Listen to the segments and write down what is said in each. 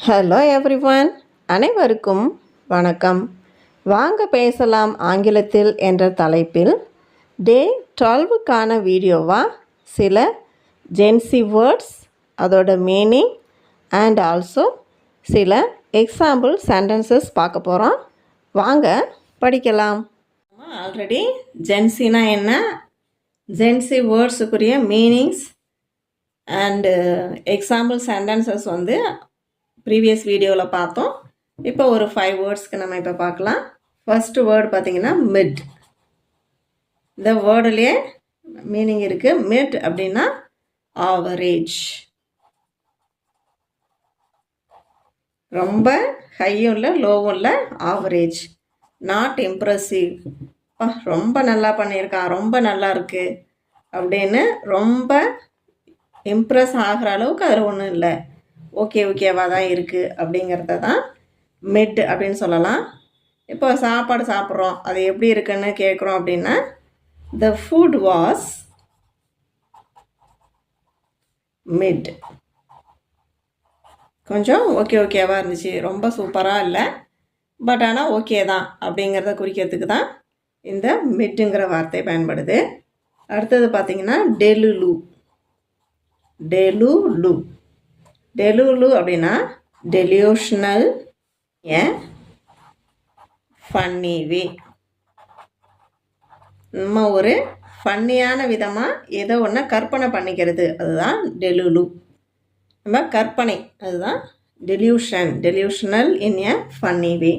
Hello everyone, அனைவருக்கும் வணக்கம். வாங்க பேசலாம் ஆங்கிலத்தில் என்ற தலைப்பில் டே 12க்கான வீடியோவாக சில ஜென்சி வேர்ட்ஸ், அதோட மீனிங் அண்ட் ஆல்சோ சில எக்ஸாம்பிள் சென்டென்சஸ் பார்க்க போகிறோம். வாங்க படிக்கலாம். ஆல்ரெடி ஜென்சினா என்ன, ஜென்சி வேர்ட்ஸுக்குரிய meanings and example sentences previous வீடியோவில் பார்த்தோம். இப்போ ஒரு 5 வேர்ட்ஸ்க்கு நம்ம இப்போ பார்க்கலாம். ஃபஸ்ட்டு வேர்டு பார்த்திங்கன்னா மிட். இந்த வேர்டுலேயே மீனிங் இருக்குது. மிட் அப்படின்னா ஆவரேஜ், ரொம்ப ஹையும் இல்லை லோவும் இல்லை, ஆவரேஜ். நாட் இம்ப்ரெசிவ், ரொம்ப நல்லா பண்ணியிருக்கான், ரொம்ப நல்லா இருக்குது அப்படின்னு ரொம்ப இம்ப்ரெஸ் ஆகிற அளவுக்கு அதில் ஒன்றும் இல்லை, ஓகேவாக தான் இருக்குது அப்படிங்கிறத தான் மிட் அப்படின்னு சொல்லலாம். இப்போ சாப்பாடு சாப்பிட்றோம், அது எப்படி இருக்குன்னு கேட்குறோம் அப்படின்னா த ஃபுட் வாஸ் மிட். கொஞ்சம் ஓகேவாக இருந்துச்சு, ரொம்ப சூப்பராக இல்லை, பட் ஆனால் ஓகே தான் அப்படிங்கிறத குறிக்கிறதுக்கு தான் இந்த மிட்டுங்கிற வார்த்தை பயன்படுது. அடுத்தது பார்த்திங்கன்னா டெலுலு. டெலுலு டெலுலு அப்படின்னா டெலியூஷனல் ஏ ஃபன்னி வே. நம்ம ஒரு ஃபன்னியான விதமாக ஏதோ ஒன்று கற்பனை பண்ணிக்கிறது, அதுதான் டெலுலு. நம்ம கற்பனை, அதுதான் டெலியூஷனல் இன் ஏ ஃபன்னி வே.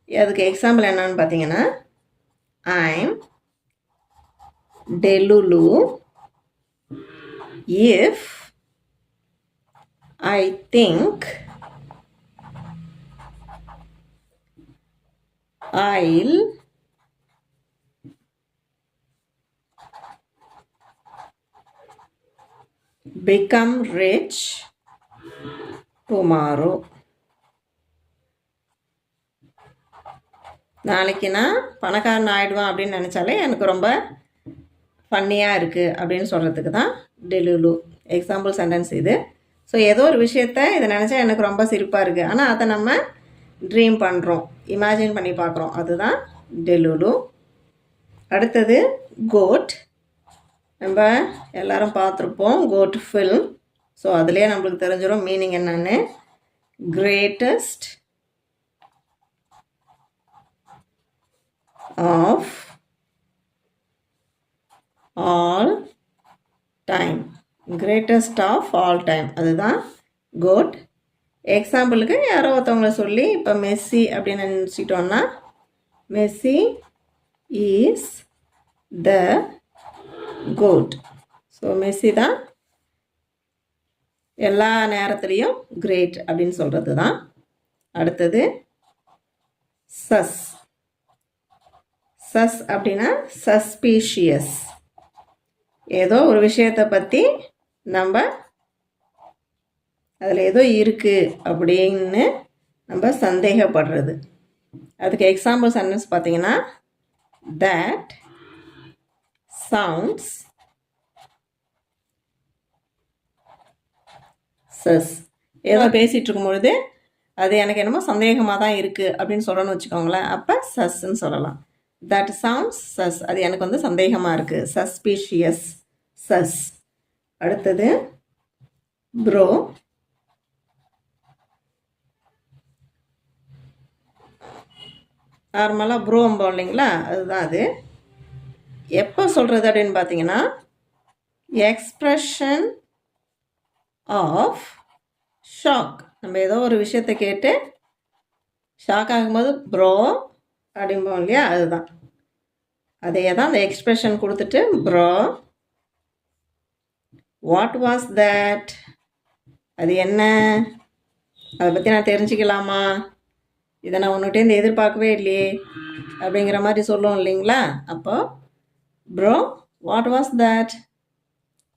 அதுக்கு எக்ஸாம்பிள் என்னன்னு பார்த்தீங்கன்னா I'm delulu if I think I'll become rich tomorrow. நாளைக்கு நான் பணக்காரன் ஆகிடுவேன் அப்படின்னு நினச்சாலே எனக்கு ரொம்ப ஃபன்னியாக இருக்குது அப்படின்னு சொல்கிறதுக்கு தான் டெலுலு. எக்ஸாம்பிள் சென்டென்ஸ் இது. ஸோ ஏதோ ஒரு விஷயத்த இதை நினச்சா எனக்கு ரொம்ப சிரிப்பாக இருக்குது, ஆனால் அதை நம்ம ட்ரீம் பண்ணுறோம், இமேஜின் பண்ணி பார்க்குறோம், அதுதான் டெலுலு. அடுத்தது கோட். நம்ம எல்லோரும் பார்த்துருப்போம் கோட் ஃபில்ம். ஸோ அதுலேயே நம்மளுக்கு தெரிஞ்சிடும் மீனிங் என்னன்னு. Greatest of all time. Greatest of all time, அதுதான் கோட். எக்ஸாம்பிளுக்கு யாரோ ஒருத்தவங்கள சொல்லி இப்போ மெஸ்ஸி அப்படின்னு நினச்சிட்டோன்னா Messi is the GOAT. So Messi தான் எல்லா நேரத்துலேயும் கிரேட் அப்படின்னு சொல்கிறது தான். அடுத்தது சஸ். சஸ் அப்படின்னா சஸ்பீஷியஸ். ஏதோ ஒரு விஷயத்தை பற்றி நம்ம அதில் ஏதோ இருக்குது அப்படின்னு நம்ம சந்தேகப்படுறது. அதுக்கு எக்ஸாம்பிள் சென்டென்ஸ் பார்த்தீங்கன்னா that sounds sus. ஏதோ பேசிகிட்டு இருக்கும் பொழுது அது எனக்கு என்னமோ சந்தேகமாக தான் இருக்குது அப்படின்னு சொல்லணும்னு வச்சுக்கோங்களேன், அப்போ சஸ்ன்னு சொல்லலாம். that sounds sus, அது எனக்கு சந்தேகமாக இருக்குது, சஸ்பீஷியஸ், சஸ். அடுத்தது ப்ரோ. நார்மலாக ப்ரோம்போம் இல்லைங்களா, அதுதான் அது. எப்போ சொல்கிறது அப்படின்னு பார்த்தீங்கன்னா எக்ஸ்ப்ரெஷன் ஆஃப் ஷாக். நம்ம ஏதோ ஒரு விஷயத்தை கேட்டு ஷாக் ஆகும்போது ப்ரோ அப்படிம்போம் இல்லையா, அதுதான். அதே தான் அந்த எக்ஸ்ப்ரெஷன் கொடுத்துட்டு ப்ரோ. வாட் வாஸ் தட், அது என்ன, அதை பற்றி நான் தெரிஞ்சுக்கலாமா, இதை நான் உன்கிட்டேருந்து எதிர்பார்க்கவே இல்லையே அப்படிங்கிற மாதிரி சொல்லுவோம் இல்லைங்களா. அப்போ ப்ரோ வாட் வாஸ் தட்.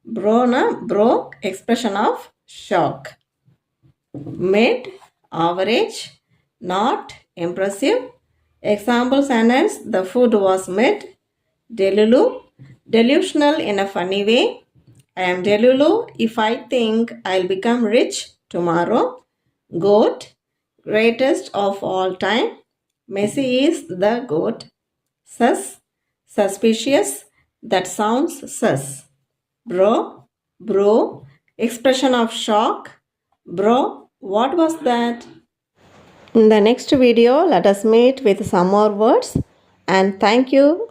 ப்ரோனா bro expression of shock. Mid average, not impressive. Example sentence, the food was mid. Delulu, delusional in a funny way. I am delulu if I think I'll become rich tomorrow. Goat, greatest of all time. Messi is the goat. Sus, suspicious. That sounds sus. Bro, expression of shock. Bro, what was that? In the next video, let us meet with some more words. And thank you